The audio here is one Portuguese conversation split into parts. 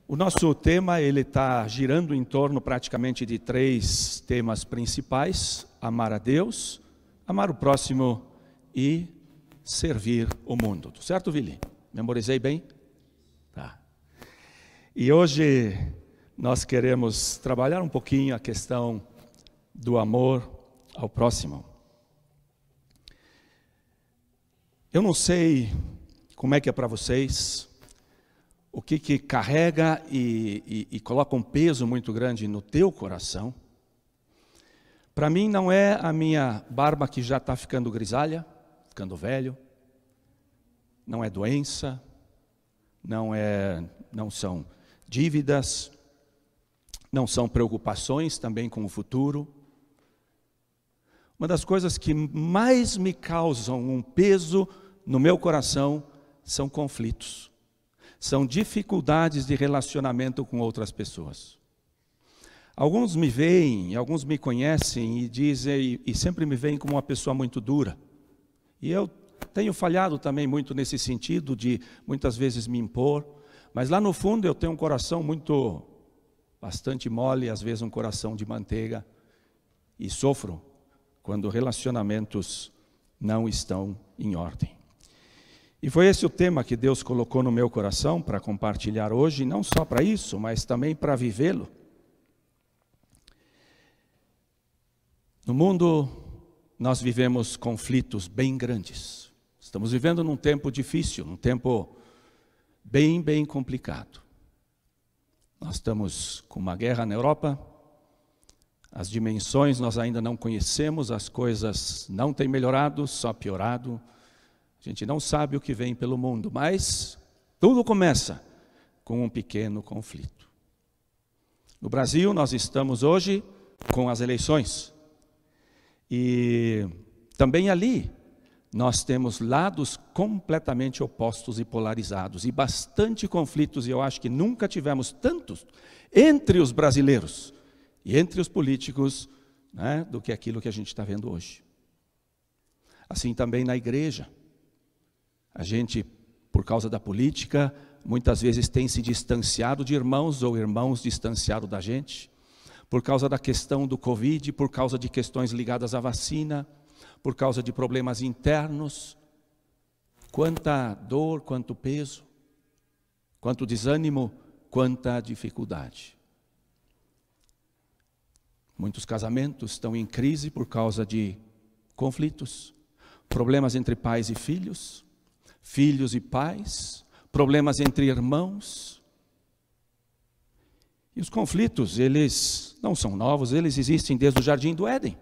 O nosso tema ele está girando em torno praticamente de 3 temas principais: amar a Deus, amar o próximo e servir o mundo. Certo, Vili? Memorizei bem? Tá. E hoje nós queremos trabalhar um pouquinho a questão do amor ao próximo. Eu não sei como é que é para vocês, o que carrega e coloca um peso muito grande no teu coração. Para mim não é a minha barba que já está ficando grisalha, ficando velho, não é doença, não são dívidas, não são preocupações também com o futuro. Uma das coisas que mais me causam um peso no meu coração são conflitos. São dificuldades de relacionamento com outras pessoas. Alguns me veem, alguns me conhecem e dizem, e sempre me veem como uma pessoa muito dura. E eu tenho falhado também muito nesse sentido de muitas vezes me impor, mas lá no fundo eu tenho um coração bastante mole, às vezes um coração de manteiga, e sofro quando relacionamentos não estão em ordem. E foi esse o tema que Deus colocou no meu coração para compartilhar hoje, não só para isso, mas também para vivê-lo. No mundo, nós vivemos conflitos bem grandes. Estamos vivendo num tempo difícil, num tempo bem complicado. Nós estamos com uma guerra na Europa, as dimensões nós ainda não conhecemos, as coisas não têm melhorado, só piorado. A gente não sabe o que vem pelo mundo, mas tudo começa com um pequeno conflito. No Brasil, nós estamos hoje com as eleições. E também ali, nós temos lados completamente opostos e polarizados. E bastante conflitos, e eu acho que nunca tivemos tantos entre os brasileiros e entre os políticos, né, do que aquilo que a gente está vendo hoje. Assim também na igreja. A gente, por causa da política, muitas vezes tem se distanciado de irmãos ou irmãos distanciados da gente, por causa da questão do Covid, por causa de questões ligadas à vacina, por causa de problemas internos. Quanta dor, quanto peso, quanto desânimo, quanta dificuldade. Muitos casamentos estão em crise por causa de conflitos, problemas entre pais e filhos, filhos e pais, problemas entre irmãos. E os conflitos, eles não são novos, eles existem desde o Jardim do Éden.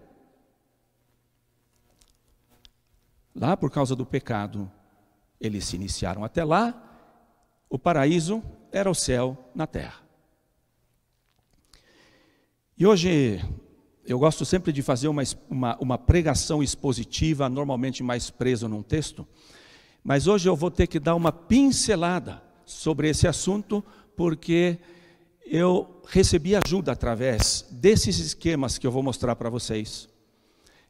Lá, por causa do pecado, eles se iniciaram. Até lá, o paraíso era o céu na terra. E hoje, eu gosto sempre de fazer uma pregação expositiva, normalmente mais preso num texto, mas hoje eu vou ter que dar uma pincelada sobre esse assunto, porque eu recebi ajuda através desses esquemas que eu vou mostrar para vocês,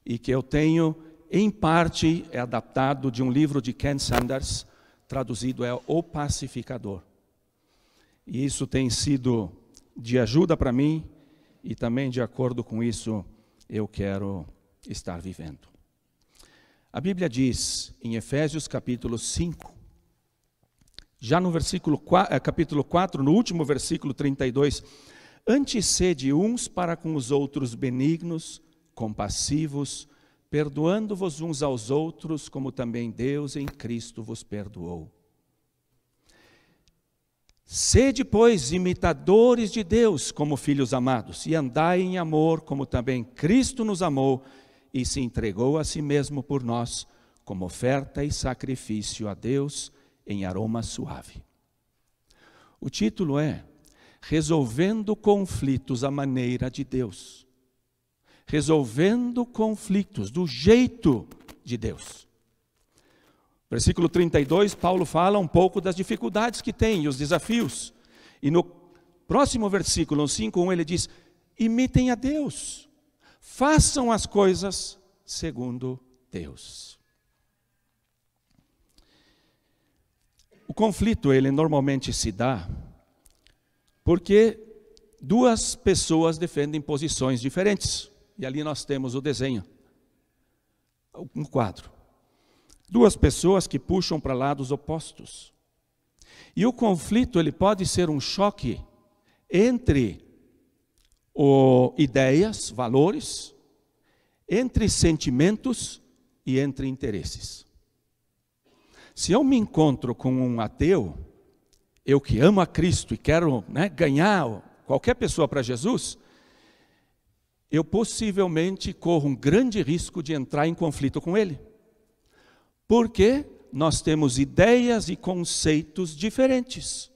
e que eu tenho, em parte, adaptado de um livro de Ken Sanders, traduzido é O Pacificador. E isso tem sido de ajuda para mim, e também de acordo com isso, eu quero estar vivendo. A Bíblia diz, em Efésios capítulo 5, já no capítulo 4, no último versículo 32, antes sede uns para com os outros benignos, compassivos, perdoando-vos uns aos outros, como também Deus em Cristo vos perdoou. Sede, pois, imitadores de Deus como filhos amados, e andai em amor, como também Cristo nos amou, e se entregou a si mesmo por nós, como oferta e sacrifício a Deus em aroma suave. O título é Resolvendo Conflitos à Maneira de Deus. Resolvendo conflitos do jeito de Deus. Versículo 32, Paulo fala um pouco das dificuldades que tem e os desafios. E no próximo versículo, no 5:1, ele diz, imitem a Deus. Façam as coisas segundo Deus. O conflito, ele normalmente se dá Porque duas pessoas defendem posições diferentes. E ali nós temos o desenho, um quadro. Duas pessoas que puxam para lados opostos. E o conflito ele pode ser um choque entre ideias, valores, entre sentimentos e entre interesses. Se eu me encontro com um ateu, eu que amo a Cristo e quero, ganhar qualquer pessoa para Jesus, eu possivelmente corro um grande risco de entrar em conflito com ele. Porque nós temos ideias e conceitos diferentes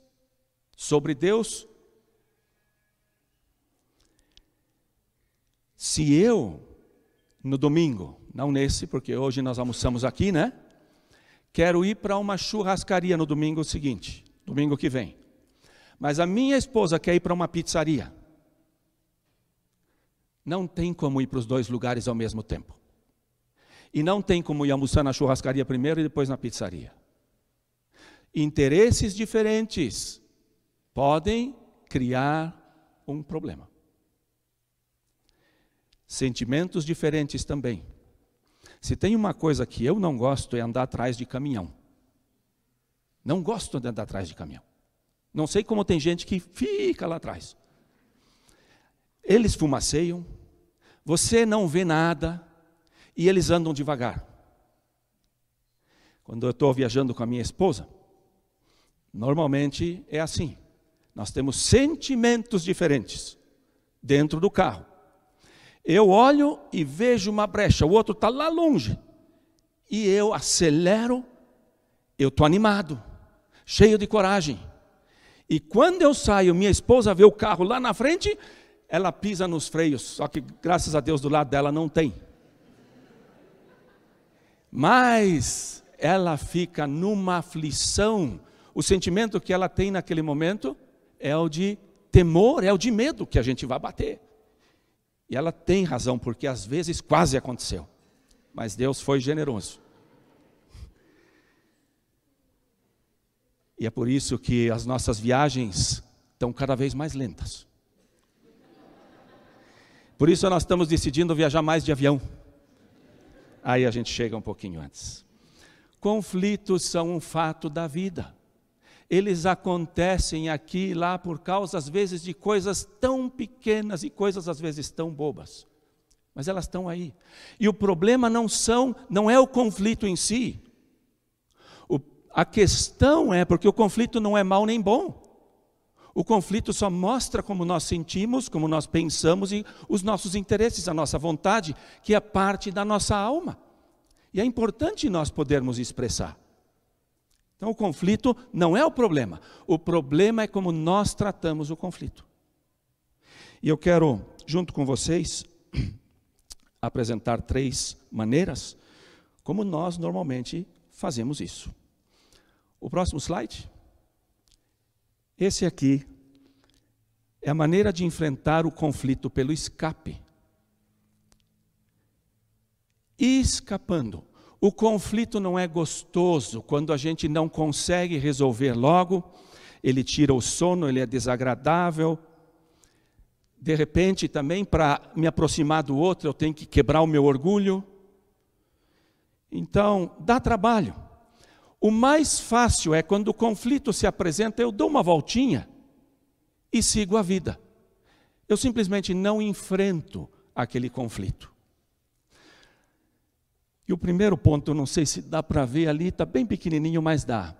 sobre Deus. Se eu, no domingo, não nesse, porque hoje nós almoçamos aqui, quero ir para uma churrascaria no domingo seguinte, domingo que vem. Mas a minha esposa quer ir para uma pizzaria. Não tem como ir para os dois lugares ao mesmo tempo. E não tem como ir almoçar na churrascaria primeiro e depois na pizzaria. Interesses diferentes podem criar um problema. Sentimentos diferentes também. Se tem uma coisa que eu não gosto é andar atrás de caminhão. Não gosto de andar atrás de caminhão. Não sei como tem gente que fica lá atrás. Eles fumaceiam, você não vê nada e eles andam devagar. Quando eu estou viajando com a minha esposa, normalmente é assim. Nós temos sentimentos diferentes dentro do carro. Eu olho e vejo uma brecha, o outro está lá longe. E eu acelero, eu estou animado, cheio de coragem. E quando eu saio, minha esposa vê o carro lá na frente, ela pisa nos freios, só que graças a Deus do lado dela não tem. Mas ela fica numa aflição. O sentimento que ela tem naquele momento é o de temor, é o de medo que a gente vai bater. E ela tem razão, porque às vezes quase aconteceu. Mas Deus foi generoso. E é por isso que as nossas viagens estão cada vez mais lentas. Por isso nós estamos decidindo viajar mais de avião. Aí a gente chega um pouquinho antes. Conflitos são um fato da vida. Eles acontecem aqui e lá por causa, às vezes, de coisas tão pequenas e coisas, às vezes, tão bobas. Mas elas estão aí. E o problema não é o conflito em si. A questão é porque o conflito não é mal nem bom. O conflito só mostra como nós sentimos, como nós pensamos e os nossos interesses, a nossa vontade, que é parte da nossa alma. E é importante nós podermos expressar. Então o conflito não é o problema é como nós tratamos o conflito. E eu quero, junto com vocês, apresentar 3 maneiras como nós normalmente fazemos isso. O próximo slide. Esse aqui é a maneira de enfrentar o conflito pelo escape. Escapando. O conflito não é gostoso quando a gente não consegue resolver logo, ele tira o sono, ele é desagradável. De repente também, para me aproximar do outro, eu tenho que quebrar o meu orgulho. Então, dá trabalho. O mais fácil é quando o conflito se apresenta, eu dou uma voltinha e sigo a vida. Eu simplesmente não enfrento aquele conflito. E o primeiro ponto, eu não sei se dá para ver ali, está bem pequenininho, mas dá.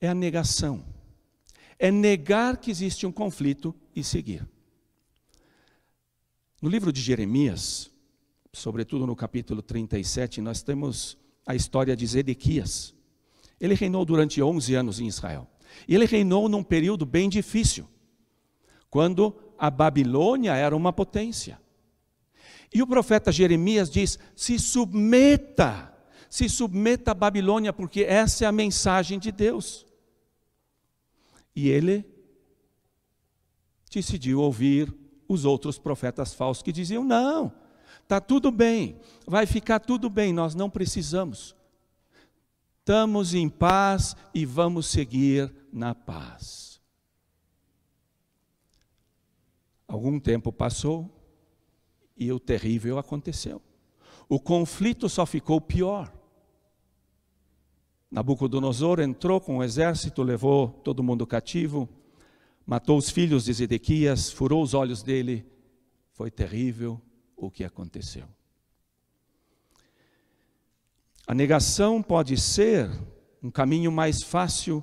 É a negação. É negar que existe um conflito e seguir. No livro de Jeremias, sobretudo no capítulo 37, nós temos a história de Zedequias. Ele reinou durante 11 anos em Israel. E ele reinou num período bem difícil, quando a Babilônia era uma potência. E o profeta Jeremias diz, se submeta à Babilônia, porque essa é a mensagem de Deus. E ele decidiu ouvir os outros profetas falsos que diziam, não, está tudo bem, vai ficar tudo bem, nós não precisamos. Estamos em paz e vamos seguir na paz. Algum tempo passou e o terrível aconteceu. O conflito só ficou pior. Nabucodonosor entrou com o exército, levou todo mundo cativo, matou os filhos de Zedequias, furou os olhos dele. Foi terrível o que aconteceu. A negação pode ser um caminho mais fácil,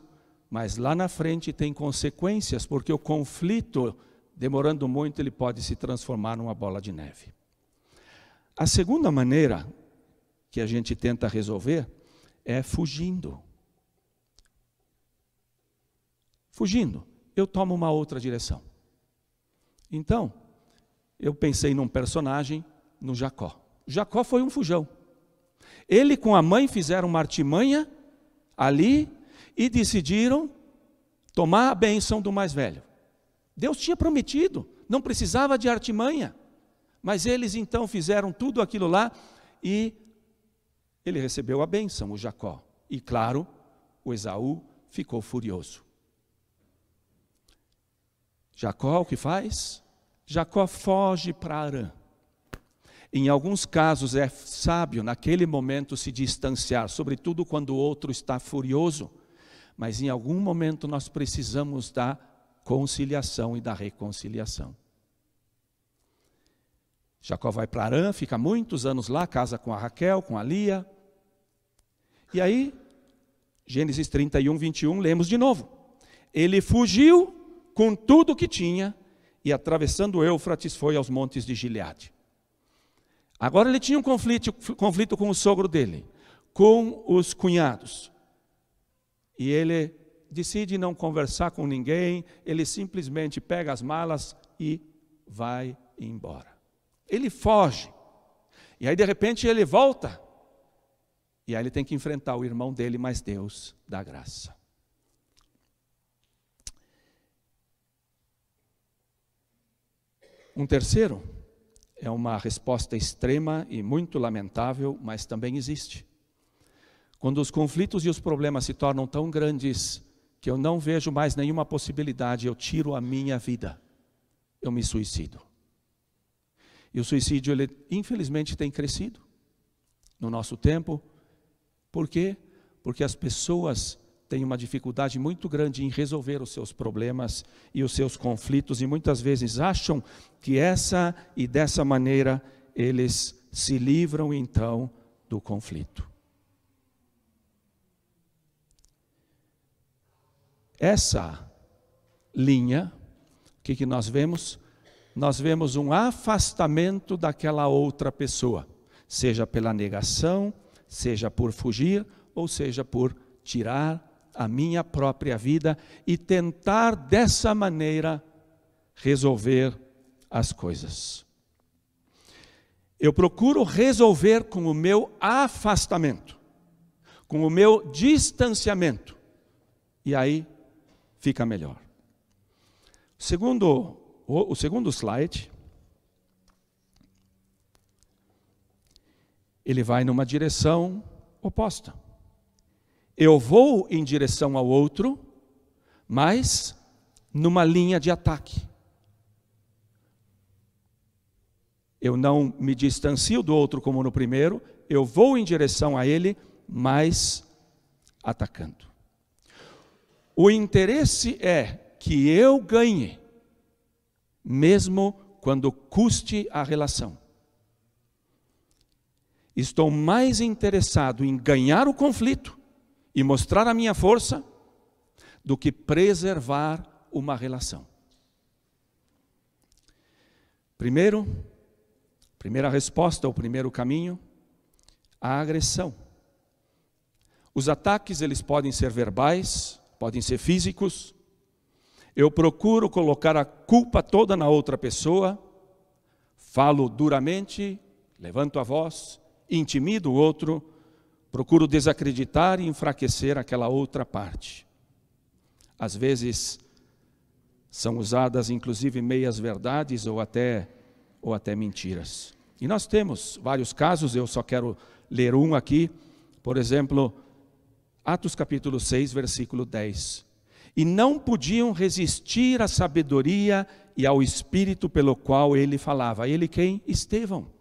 mas lá na frente tem consequências, porque o conflito, demorando muito, ele pode se transformar numa bola de neve. A segunda maneira que a gente tenta resolver é fugindo. Fugindo, eu tomo uma outra direção. Então, eu pensei num personagem, no Jacó. Jacó foi um fujão. Ele com a mãe fizeram uma artimanha ali e decidiram tomar a bênção do mais velho. Deus tinha prometido, não precisava de artimanha. Mas eles então fizeram tudo aquilo lá e ele recebeu a bênção, o Jacó. E claro, o Esaú ficou furioso. Jacó o que faz? Jacó foge para Harã. Em alguns casos é sábio naquele momento se distanciar, sobretudo quando o outro está furioso. Mas em algum momento nós precisamos da conciliação e da reconciliação. Jacó vai para Harã, fica muitos anos lá, casa com a Raquel, com a Lia. E aí, Gênesis 31, 21, lemos de novo. Ele fugiu com tudo que tinha e atravessando o Éufrates foi aos montes de Gileade. Agora ele tinha um conflito com o sogro dele, com os cunhados. E ele decide não conversar com ninguém, ele simplesmente pega as malas e vai embora. Ele foge. E aí de repente ele volta. E aí ele tem que enfrentar o irmão dele, mas Deus dá graça. Um terceiro é uma resposta extrema e muito lamentável, mas também existe. Quando os conflitos e os problemas se tornam tão grandes que eu não vejo mais nenhuma possibilidade, eu tiro a minha vida. Eu me suicido. E o suicídio, ele infelizmente tem crescido no nosso tempo. Por quê? Porque as pessoas têm uma dificuldade muito grande em resolver os seus problemas e os seus conflitos e muitas vezes acham que essa e dessa maneira eles se livram então do conflito. Essa linha, o que nós vemos? Nós vemos um afastamento daquela outra pessoa, seja pela negação, seja por fugir, ou seja por tirar a minha própria vida e tentar dessa maneira resolver as coisas. Eu procuro resolver com o meu afastamento, com o meu distanciamento, e aí fica melhor. O segundo slide, ele vai numa direção oposta. Eu vou em direção ao outro, mas numa linha de ataque. Eu não me distancio do outro como no primeiro, eu vou em direção a ele, mas atacando. O interesse é que eu ganhe, mesmo quando custe a relação. Estou mais interessado em ganhar o conflito e mostrar a minha força do que preservar uma relação. Primeira resposta, o primeiro caminho, a agressão. Os ataques, eles podem ser verbais, podem ser físicos. Eu procuro colocar a culpa toda na outra pessoa, falo duramente, levanto a voz, intimido o outro, procuro desacreditar e enfraquecer aquela outra parte. Às vezes são usadas inclusive meias verdades ou até mentiras. E nós temos vários casos, eu só quero ler um aqui, por exemplo, Atos capítulo 6, versículo 10. E não podiam resistir à sabedoria e ao Espírito pelo qual ele falava. Ele quem? Estevão.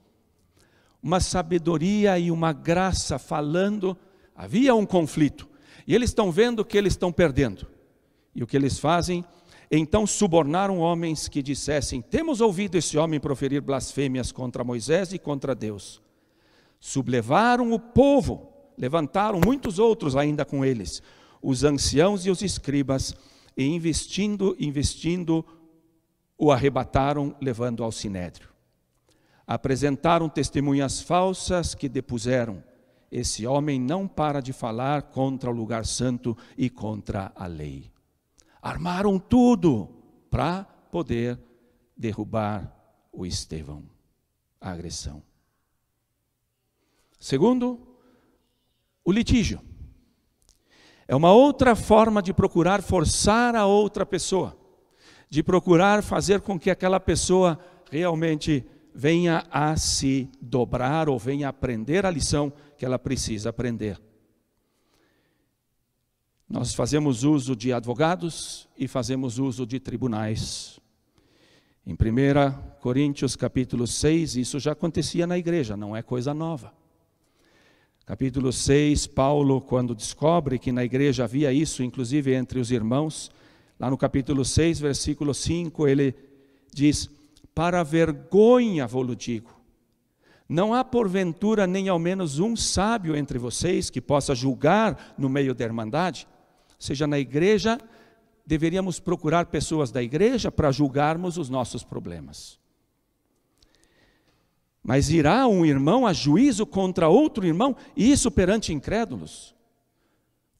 Uma sabedoria e uma graça falando. Havia um conflito. E eles estão vendo que eles estão perdendo. E o que eles fazem? Então subornaram homens que dissessem: temos ouvido esse homem proferir blasfêmias contra Moisés e contra Deus. Sublevaram o povo, levantaram muitos outros ainda com eles, os anciãos e os escribas, e investindo, o arrebataram, levando ao sinédrio. Apresentaram testemunhas falsas que depuseram: esse homem não para de falar contra o lugar santo e contra a lei. Armaram tudo para poder derrubar o Estevão, a agressão. Segundo, o litígio. É uma outra forma de procurar forçar a outra pessoa, de procurar fazer com que aquela pessoa realmente venha a se dobrar ou venha a aprender a lição que ela precisa aprender. Nós fazemos uso de advogados e fazemos uso de tribunais. Em 1 Coríntios capítulo 6, isso já acontecia na igreja, não é coisa nova. Capítulo 6, Paulo, quando descobre que na igreja havia isso, inclusive entre os irmãos, lá no capítulo 6, versículo 5, ele diz: para vergonha vou-lo digo, não há porventura nem ao menos um sábio entre vocês que possa julgar no meio da irmandade? Ou seja, na igreja, deveríamos procurar pessoas da igreja para julgarmos os nossos problemas. Mas irá um irmão a juízo contra outro irmão, e isso perante incrédulos?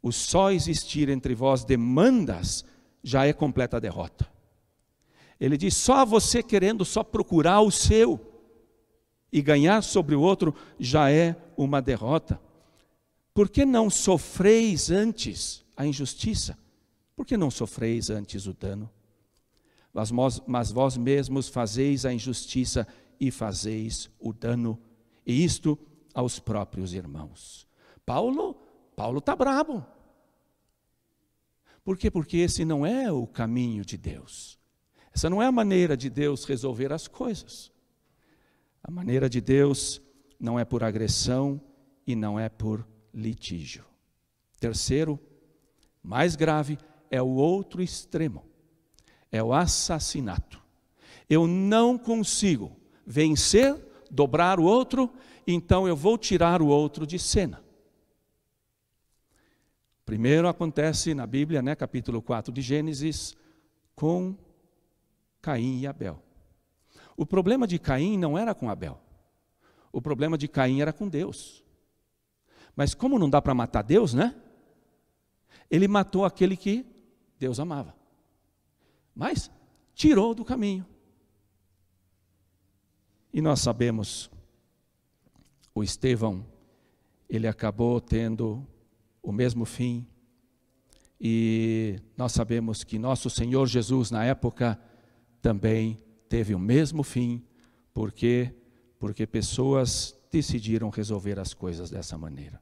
O só existir entre vós demandas já é completa derrota. Ele diz: só você querendo só procurar o seu e ganhar sobre o outro já é uma derrota. Por que não sofreis antes a injustiça? Por que não sofreis antes o dano? Mas vós mesmos fazeis a injustiça e fazeis o dano, e isto aos próprios irmãos. Paulo está bravo. Por quê? Porque esse não é o caminho de Deus. Essa não é a maneira de Deus resolver as coisas. A maneira de Deus não é por agressão e não é por litígio. Terceiro, mais grave, é o outro extremo. É o assassinato. Eu não consigo vencer, dobrar o outro, então eu vou tirar o outro de cena. Primeiro acontece na Bíblia, capítulo 4 de Gênesis, com Caim e Abel. O problema de Caim não era com Abel. O problema de Caim era com Deus. Mas como não dá para matar Deus, ele matou aquele que Deus amava. Mas tirou do caminho. E nós sabemos, o Estevão, ele acabou tendo o mesmo fim. E nós sabemos que nosso Senhor Jesus, na época, também teve o mesmo fim. Por quê? Porque pessoas decidiram resolver as coisas dessa maneira.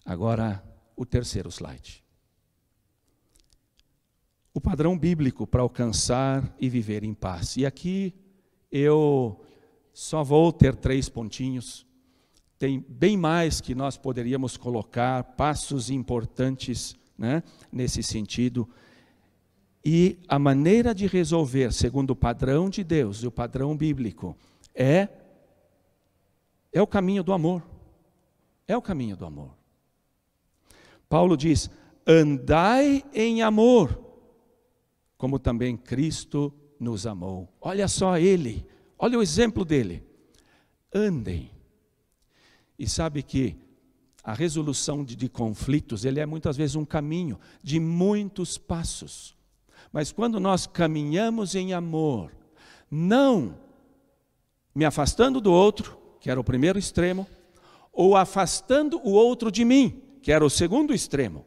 Agora, o terceiro slide. O padrão bíblico para alcançar e viver em paz. E aqui eu só vou ter 3 pontinhos. Tem bem mais que nós poderíamos colocar, passos importantes nesse sentido. E a maneira de resolver, segundo o padrão de Deus e o padrão bíblico, é o caminho do amor. É o caminho do amor. Paulo diz: andai em amor, como também Cristo nos amou. Olha só ele, olha o exemplo dele. Andem. E sabe que a resolução de conflitos, ele é muitas vezes um caminho de muitos passos. Mas quando nós caminhamos em amor, não me afastando do outro, que era o primeiro extremo, ou afastando o outro de mim, que era o segundo extremo,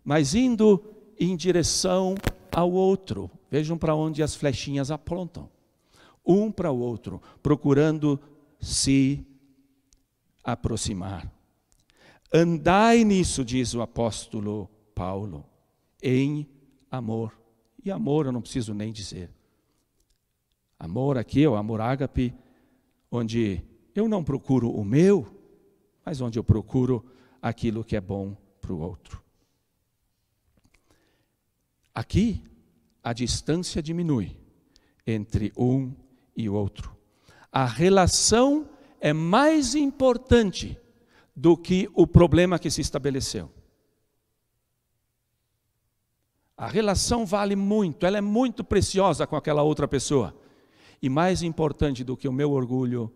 mas indo em direção ao outro. Vejam para onde as flechinhas apontam. Um para o outro, procurando se aproximar. Andai nisso, diz o apóstolo Paulo, em amor. E amor eu não preciso nem dizer. Amor aqui é o amor ágape, onde eu não procuro o meu, mas onde eu procuro aquilo que é bom para o outro. Aqui, a distância diminui entre um e o outro. A relação é mais importante do que o problema que se estabeleceu. A relação vale muito, ela é muito preciosa com aquela outra pessoa. E mais importante do que o meu orgulho,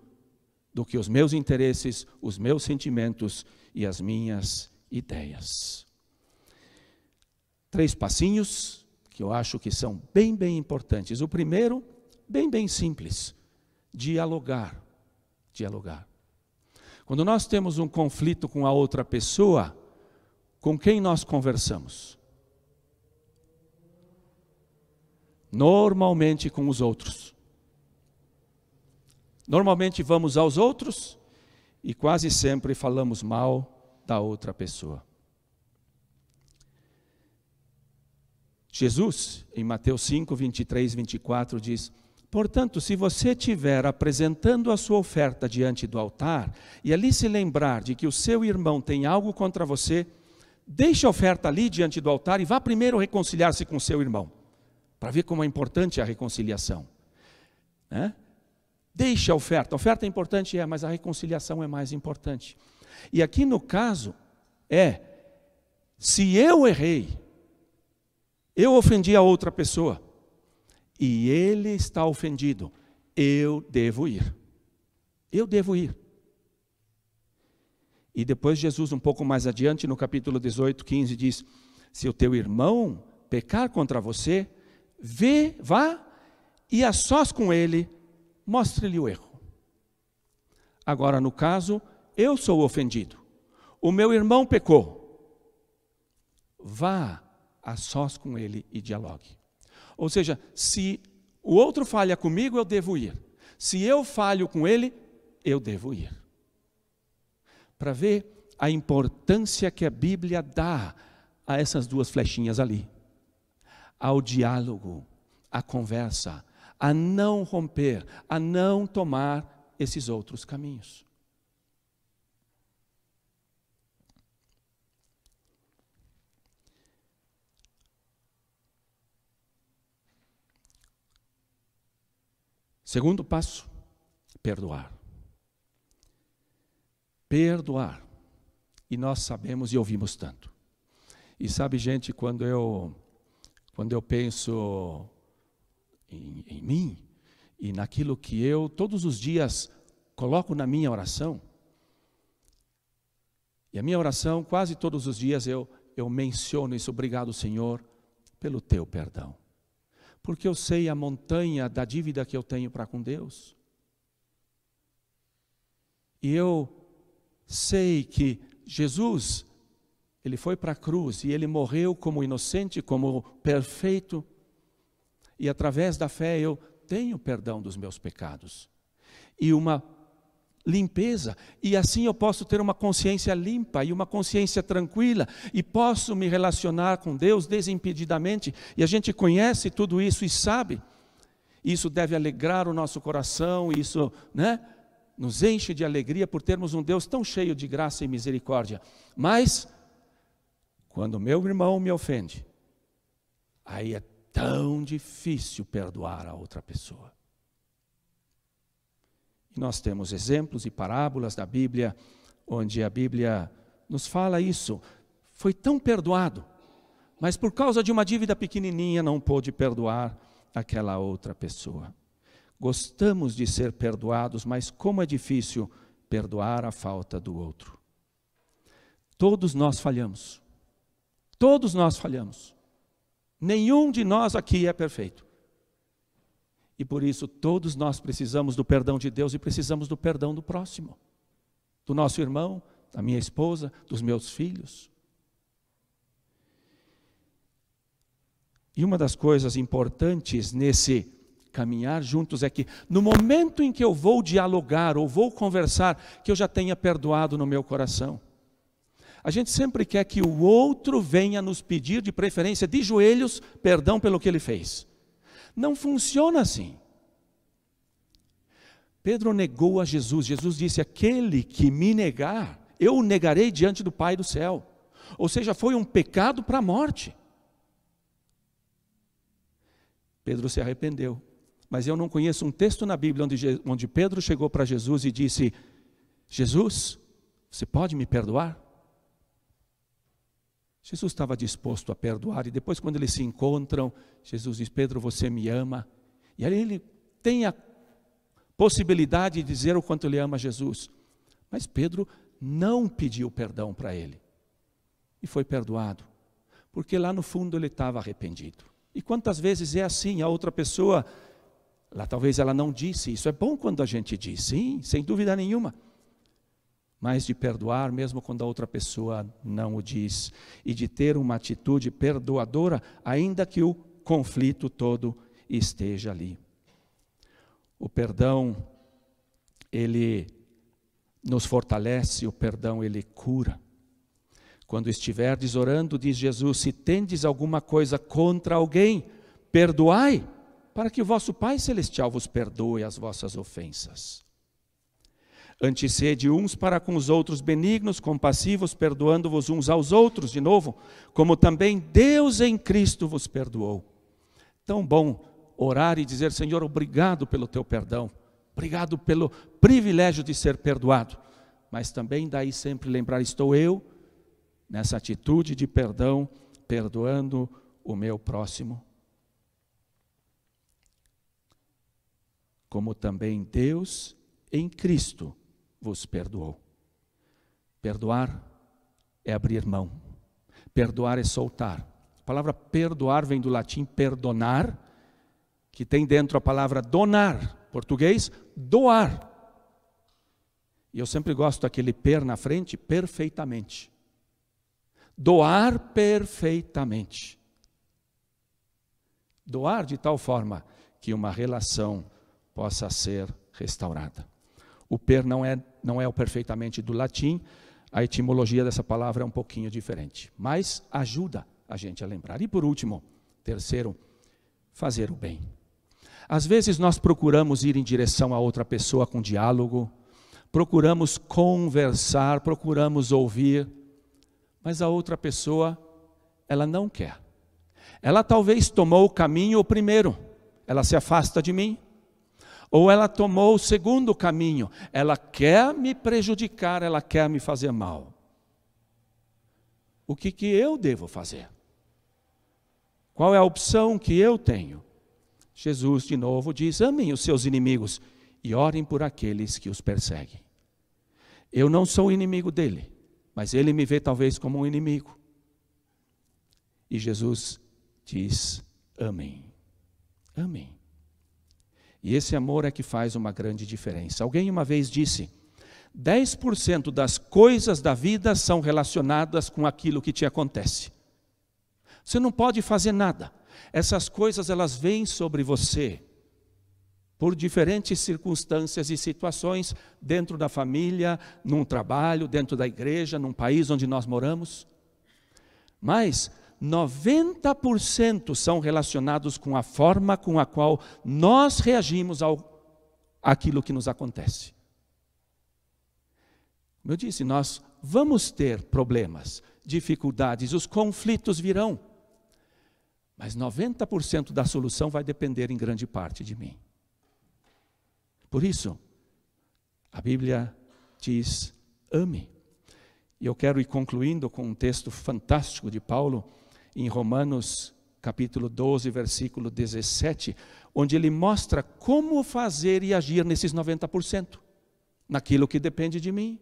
do que os meus interesses, os meus sentimentos e as minhas ideias. 3 passinhos que eu acho que são bem importantes. O primeiro, bem simples, dialogar. Dialogar. Quando nós temos um conflito com a outra pessoa, com quem nós conversamos? Normalmente com os outros. Normalmente vamos aos outros e quase sempre falamos mal da outra pessoa. Jesus, em Mateus 5, 23, 24, diz: portanto, se você estiver apresentando a sua oferta diante do altar, e ali se lembrar de que o seu irmão tem algo contra você, deixe a oferta ali diante do altar e vá primeiro reconciliar-se com o seu irmão, para ver como é importante a reconciliação. Deixe a oferta é importante, mas a reconciliação é mais importante. E aqui no caso, se eu errei, eu ofendi a outra pessoa, e ele está ofendido, eu devo ir. Eu devo ir. E depois Jesus, um pouco mais adiante, no capítulo 18, 15, diz: se o teu irmão pecar contra você, vá e a sós com ele, mostre-lhe o erro. Agora, no caso, eu sou o ofendido. O meu irmão pecou. Vá a sós com ele e dialogue. Ou seja, se o outro falha comigo, eu devo ir. Se eu falho com ele, eu devo ir. Para ver a importância que a Bíblia dá a essas 2 flechinhas ali. Ao diálogo, à conversa, a não romper, a não tomar esses outros caminhos. Segundo passo, perdoar. Perdoar. E nós sabemos e ouvimos tanto. E sabe, gente, quando eu penso em mim e naquilo que eu todos os dias coloco na minha oração, e a minha oração quase todos os dias eu menciono isso: obrigado, Senhor, pelo teu perdão, porque eu sei a montanha da dívida que eu tenho para com Deus, e eu sei que Jesus, Ele foi para a cruz e Ele morreu como inocente, como perfeito, e através da fé eu tenho perdão dos meus pecados e uma limpeza, e assim eu posso ter uma consciência limpa e uma consciência tranquila, e posso me relacionar com Deus desimpedidamente. E a gente conhece tudo isso e sabe, isso deve alegrar o nosso coração, isso, nos enche de alegria por termos um Deus tão cheio de graça e misericórdia. Mas quando meu irmão me ofende, aí é tão difícil perdoar a outra pessoa. E nós temos exemplos e parábolas da Bíblia, onde a Bíblia nos fala isso. Foi tão perdoado, mas por causa de uma dívida pequenininha não pôde perdoar aquela outra pessoa. Gostamos de ser perdoados, mas como é difícil perdoar a falta do outro. Todos nós falhamos. Todos nós falhamos. Nenhum de nós aqui é perfeito. E por isso todos nós precisamos do perdão de Deus e precisamos do perdão do próximo. Do nosso irmão, da minha esposa, dos meus filhos. E uma das coisas importantes nesse caminhar juntos é que no momento em que eu vou dialogar ou vou conversar, que eu já tenha perdoado no meu coração. A gente sempre quer que o outro venha nos pedir, de preferência de joelhos, perdão pelo que ele fez. Não funciona assim. Pedro negou a Jesus. Jesus disse: aquele que me negar, eu o negarei diante do Pai do céu. Ou seja, foi um pecado para a morte. Pedro se arrependeu. Mas eu não conheço um texto na Bíblia onde Pedro chegou para Jesus e disse: Jesus, você pode me perdoar? Jesus estava disposto a perdoar, e depois, quando eles se encontram, Jesus diz: Pedro, você me ama? E aí ele tem a possibilidade de dizer o quanto ele ama Jesus. Mas Pedro não pediu perdão para ele. E foi perdoado, porque lá no fundo ele estava arrependido. E quantas vezes é assim, a outra pessoa, talvez ela não disse, isso é bom quando a gente diz, sim, sem dúvida nenhuma. Mas de perdoar mesmo quando a outra pessoa não o diz. E de ter uma atitude perdoadora, ainda que o conflito todo esteja ali. O perdão, ele nos fortalece, o perdão, ele cura. Quando estiverdes orando, diz Jesus, se tendes alguma coisa contra alguém, perdoai, para que o vosso Pai Celestial vos perdoe as vossas ofensas. Antes sede uns para com os outros benignos, compassivos, perdoando-vos uns aos outros, de novo, como também Deus em Cristo vos perdoou. Tão bom orar e dizer: Senhor, obrigado pelo teu perdão, obrigado pelo privilégio de ser perdoado, mas também daí sempre lembrar, estou eu nessa atitude de perdão, perdoando o meu próximo, como também Deus em Cristo vos perdoou. Perdoar é abrir mão, perdoar é soltar. A palavra perdoar vem do latim perdonar, que tem dentro a palavra donar, português, doar. E eu sempre gosto daquele per na frente, perfeitamente. Doar perfeitamente. Doar de tal forma que uma relação possa ser restaurada. O per não é o perfeitamente do latim, a etimologia dessa palavra é um pouquinho diferente, mas ajuda a gente a lembrar. E por último, terceiro, fazer o bem. Às vezes nós procuramos ir em direção a outra pessoa com diálogo, procuramos conversar, procuramos ouvir, mas a outra pessoa, ela não quer. Ela talvez tomou o caminho primeiro, ela se afasta de mim, ou ela tomou o segundo caminho, ela quer me prejudicar, ela quer me fazer mal. O que eu devo fazer? Qual é a opção que eu tenho? Jesus, de novo, diz: amem os seus inimigos e orem por aqueles que os perseguem. Eu não sou inimigo dele, mas ele me vê talvez como um inimigo. E Jesus diz: amem, amem. E esse amor é que faz uma grande diferença. Alguém uma vez disse: 10% das coisas da vida são relacionadas com aquilo que te acontece. Você não pode fazer nada. Essas coisas, elas vêm sobre você por diferentes circunstâncias e situações, dentro da família, num trabalho, dentro da igreja, num país onde nós moramos. Mas 90% são relacionados com a forma com a qual nós reagimos àquilo que nos acontece. Como eu disse, nós vamos ter problemas, dificuldades, os conflitos virão. Mas 90% da solução vai depender em grande parte de mim. Por isso, a Bíblia diz: ame. E eu quero ir concluindo com um texto fantástico de Paulo, em Romanos capítulo 12, versículo 17, onde ele mostra como fazer e agir nesses 90%, naquilo que depende de mim.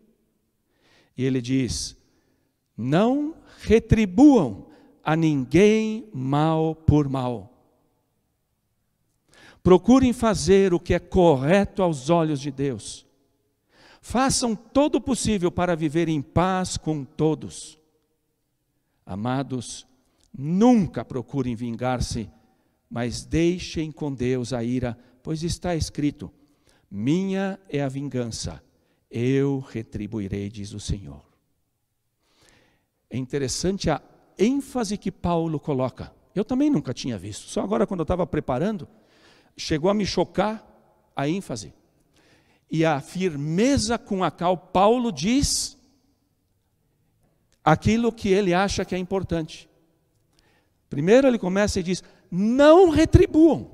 E ele diz: não retribuam a ninguém mal por mal. Procurem fazer o que é correto aos olhos de Deus. Façam todo o possível para viver em paz com todos. Amados, nunca procurem vingar-se, mas deixem com Deus a ira, pois está escrito: minha é a vingança, eu retribuirei, diz o Senhor. É interessante a ênfase que Paulo coloca. Eu também nunca tinha visto, só agora quando eu estava preparando, chegou a me chocar a ênfase. E a firmeza com a qual Paulo diz aquilo que ele acha que é importante. Primeiro ele começa e diz, não retribuam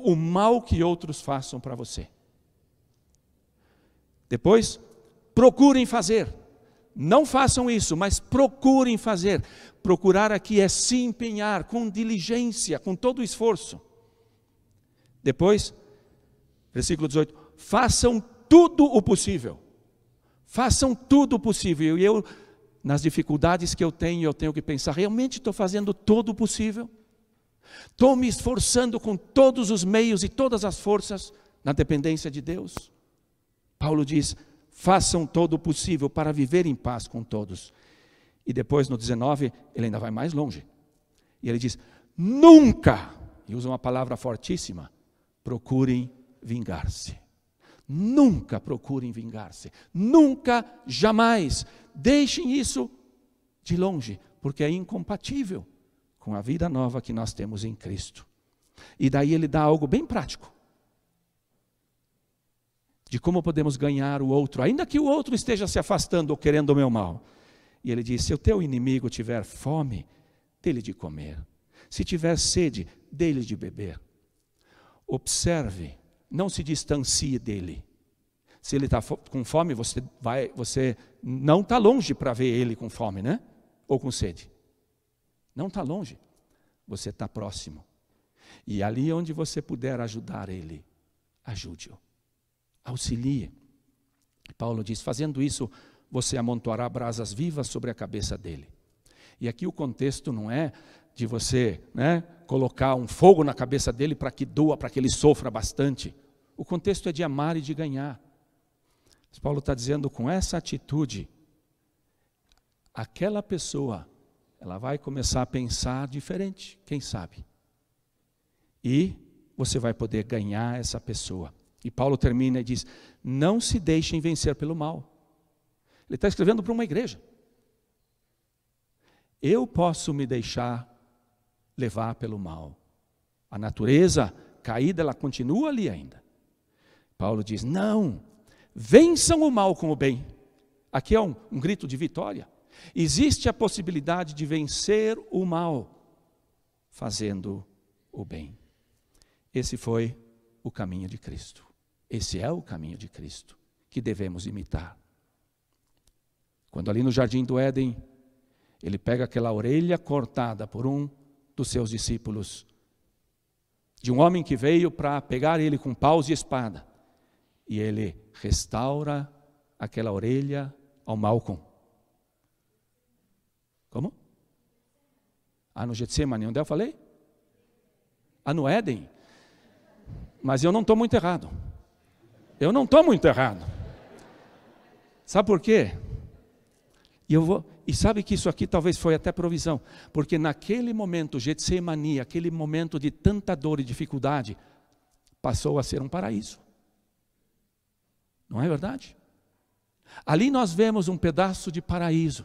o mal que outros façam para você. Depois, procurem fazer. Não façam isso, mas procurem fazer. Procurar aqui é se empenhar com diligência, com todo o esforço. Depois, versículo 18, façam tudo o possível. Façam tudo o possível. E eu, nas dificuldades que eu tenho que pensar, realmente estou fazendo todo o possível? Estou me esforçando com todos os meios e todas as forças na dependência de Deus? Paulo diz, façam todo o possível para viver em paz com todos. E depois no 19, ele ainda vai mais longe. E ele diz, nunca, e usa uma palavra fortíssima, procurem vingar-se. Nunca procurem vingar-se. Nunca, jamais. Deixem isso de longe, porque é incompatível com a vida nova que nós temos em Cristo. E daí ele dá algo bem prático. De como podemos ganhar o outro, ainda que o outro esteja se afastando ou querendo o meu mal. E ele diz, se o teu inimigo tiver fome, dê-lhe de comer. Se tiver sede, dê-lhe de beber. Observe, não se distancie dele. Se ele está com fome, você não está longe para ver ele com fome, né? Ou com sede. Não está longe, você está próximo. E ali onde você puder ajudar ele, ajude-o. Auxilie. Paulo diz, fazendo isso, você amontoará brasas vivas sobre a cabeça dele. E aqui o contexto não é de você, colocar um fogo na cabeça dele para que doa, para que ele sofra bastante. O contexto é de amar e de ganhar. Mas Paulo está dizendo, com essa atitude, aquela pessoa, ela vai começar a pensar diferente, quem sabe? E você vai poder ganhar essa pessoa. E Paulo termina e diz, não se deixem vencer pelo mal. Ele está escrevendo para uma igreja. Eu posso me deixar levar pelo mal. A natureza caída, ela continua ali ainda. Paulo diz, não, vençam o mal com o bem. Aqui é um grito de vitória. Existe a possibilidade de vencer o mal fazendo o bem. Esse foi o caminho de Cristo. Esse é o caminho de Cristo que devemos imitar. Quando ali no jardim do Éden, ele pega aquela orelha cortada por um dos seus discípulos, de um homem que veio para pegar ele com paus e espada, e ele restaura aquela orelha ao Malcom. Como? No Getsemane, onde eu falei? No Éden. Mas eu não estou muito errado. Eu não estou muito errado. Sabe por quê? E sabe que isso aqui talvez foi até provisão. Porque naquele momento, Getsemane, aquele momento de tanta dor e dificuldade, passou a ser um paraíso. Não é verdade? Ali nós vemos um pedaço de paraíso,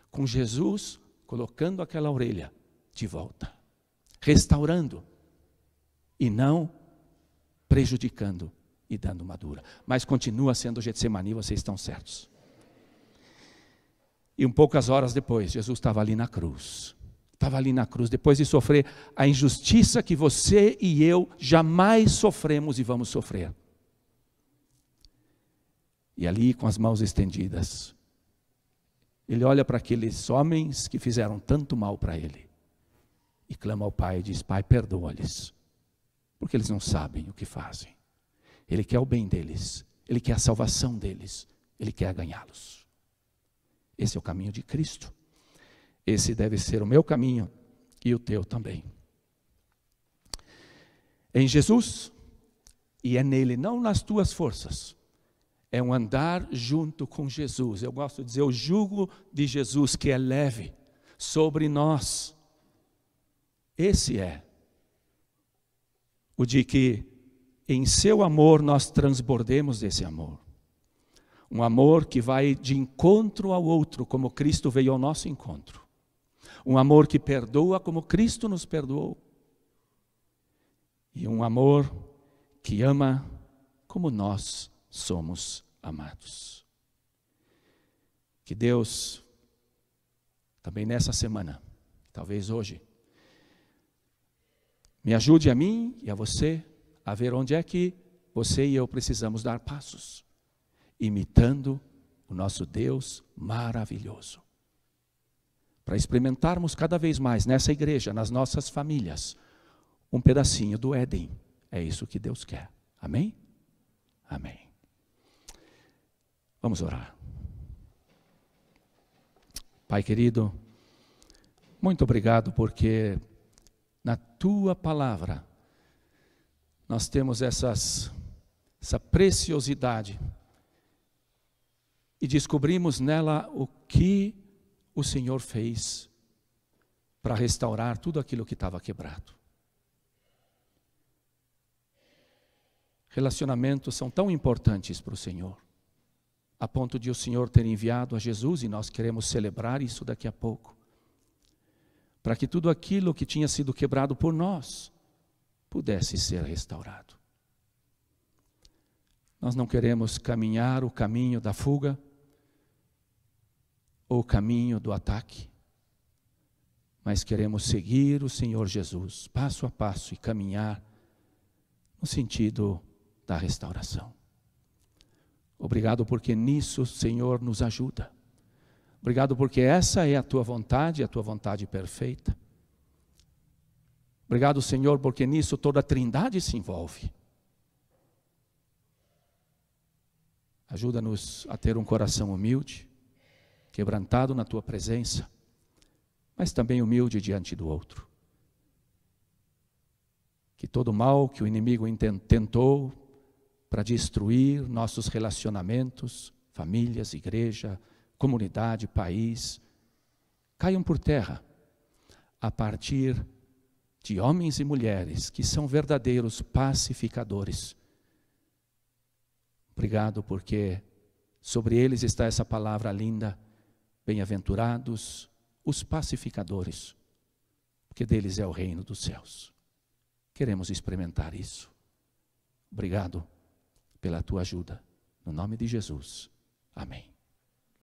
com Jesus colocando aquela orelha de volta, restaurando e não prejudicando e dando uma dura. Mas continua sendo Getsemane, vocês estão certos. E poucas horas depois, Jesus estava ali na cruz. Estava ali na cruz, depois de sofrer a injustiça que você e eu jamais sofremos e vamos sofrer. E ali, com as mãos estendidas, ele olha para aqueles homens que fizeram tanto mal para ele. E clama ao Pai e diz, Pai, perdoa-lhes, porque eles não sabem o que fazem. Ele quer o bem deles, Ele quer a salvação deles, Ele quer ganhá-los. Esse é o caminho de Cristo. Esse deve ser o meu caminho e o teu também. Em Jesus, e é nele, não nas tuas forças, é um andar junto com Jesus. Eu gosto de dizer, o jugo de Jesus que é leve sobre nós. Esse é o de que em seu amor nós transbordemos desse amor. Um amor que vai de encontro ao outro, como Cristo veio ao nosso encontro. Um amor que perdoa como Cristo nos perdoou. E um amor que ama como nós somos amados. Que Deus, também nessa semana, talvez hoje, me ajude a mim e a você a ver onde é que você e eu precisamos dar passos, imitando o nosso Deus maravilhoso. Para experimentarmos cada vez mais nessa igreja, nas nossas famílias, um pedacinho do Éden. É isso que Deus quer. Amém? Amém. Vamos orar. Pai querido, muito obrigado porque na Tua palavra nós temos essa preciosidade e descobrimos nela o que o Senhor fez para restaurar tudo aquilo que estava quebrado. Relacionamentos são tão importantes para o Senhor, a ponto de o Senhor ter enviado a Jesus, e nós queremos celebrar isso daqui a pouco, para que tudo aquilo que tinha sido quebrado por nós pudesse ser restaurado. Nós não queremos caminhar o caminho da fuga ou o caminho do ataque, mas queremos seguir o Senhor Jesus passo a passo e caminhar no sentido da restauração. Obrigado porque nisso o Senhor nos ajuda. Obrigado porque essa é a Tua vontade perfeita. Obrigado, Senhor, porque nisso toda a Trindade se envolve. Ajuda-nos a ter um coração humilde, quebrantado na Tua presença, mas também humilde diante do outro. Que todo mal que o inimigo tentou para destruir nossos relacionamentos, famílias, igreja, comunidade, país, caiam por terra a partir de homens e mulheres que são verdadeiros pacificadores. Obrigado porque sobre eles está essa palavra linda: bem-aventurados os pacificadores, porque deles é o reino dos céus. Queremos experimentar isso. Obrigado pela Tua ajuda. No nome de Jesus. Amém.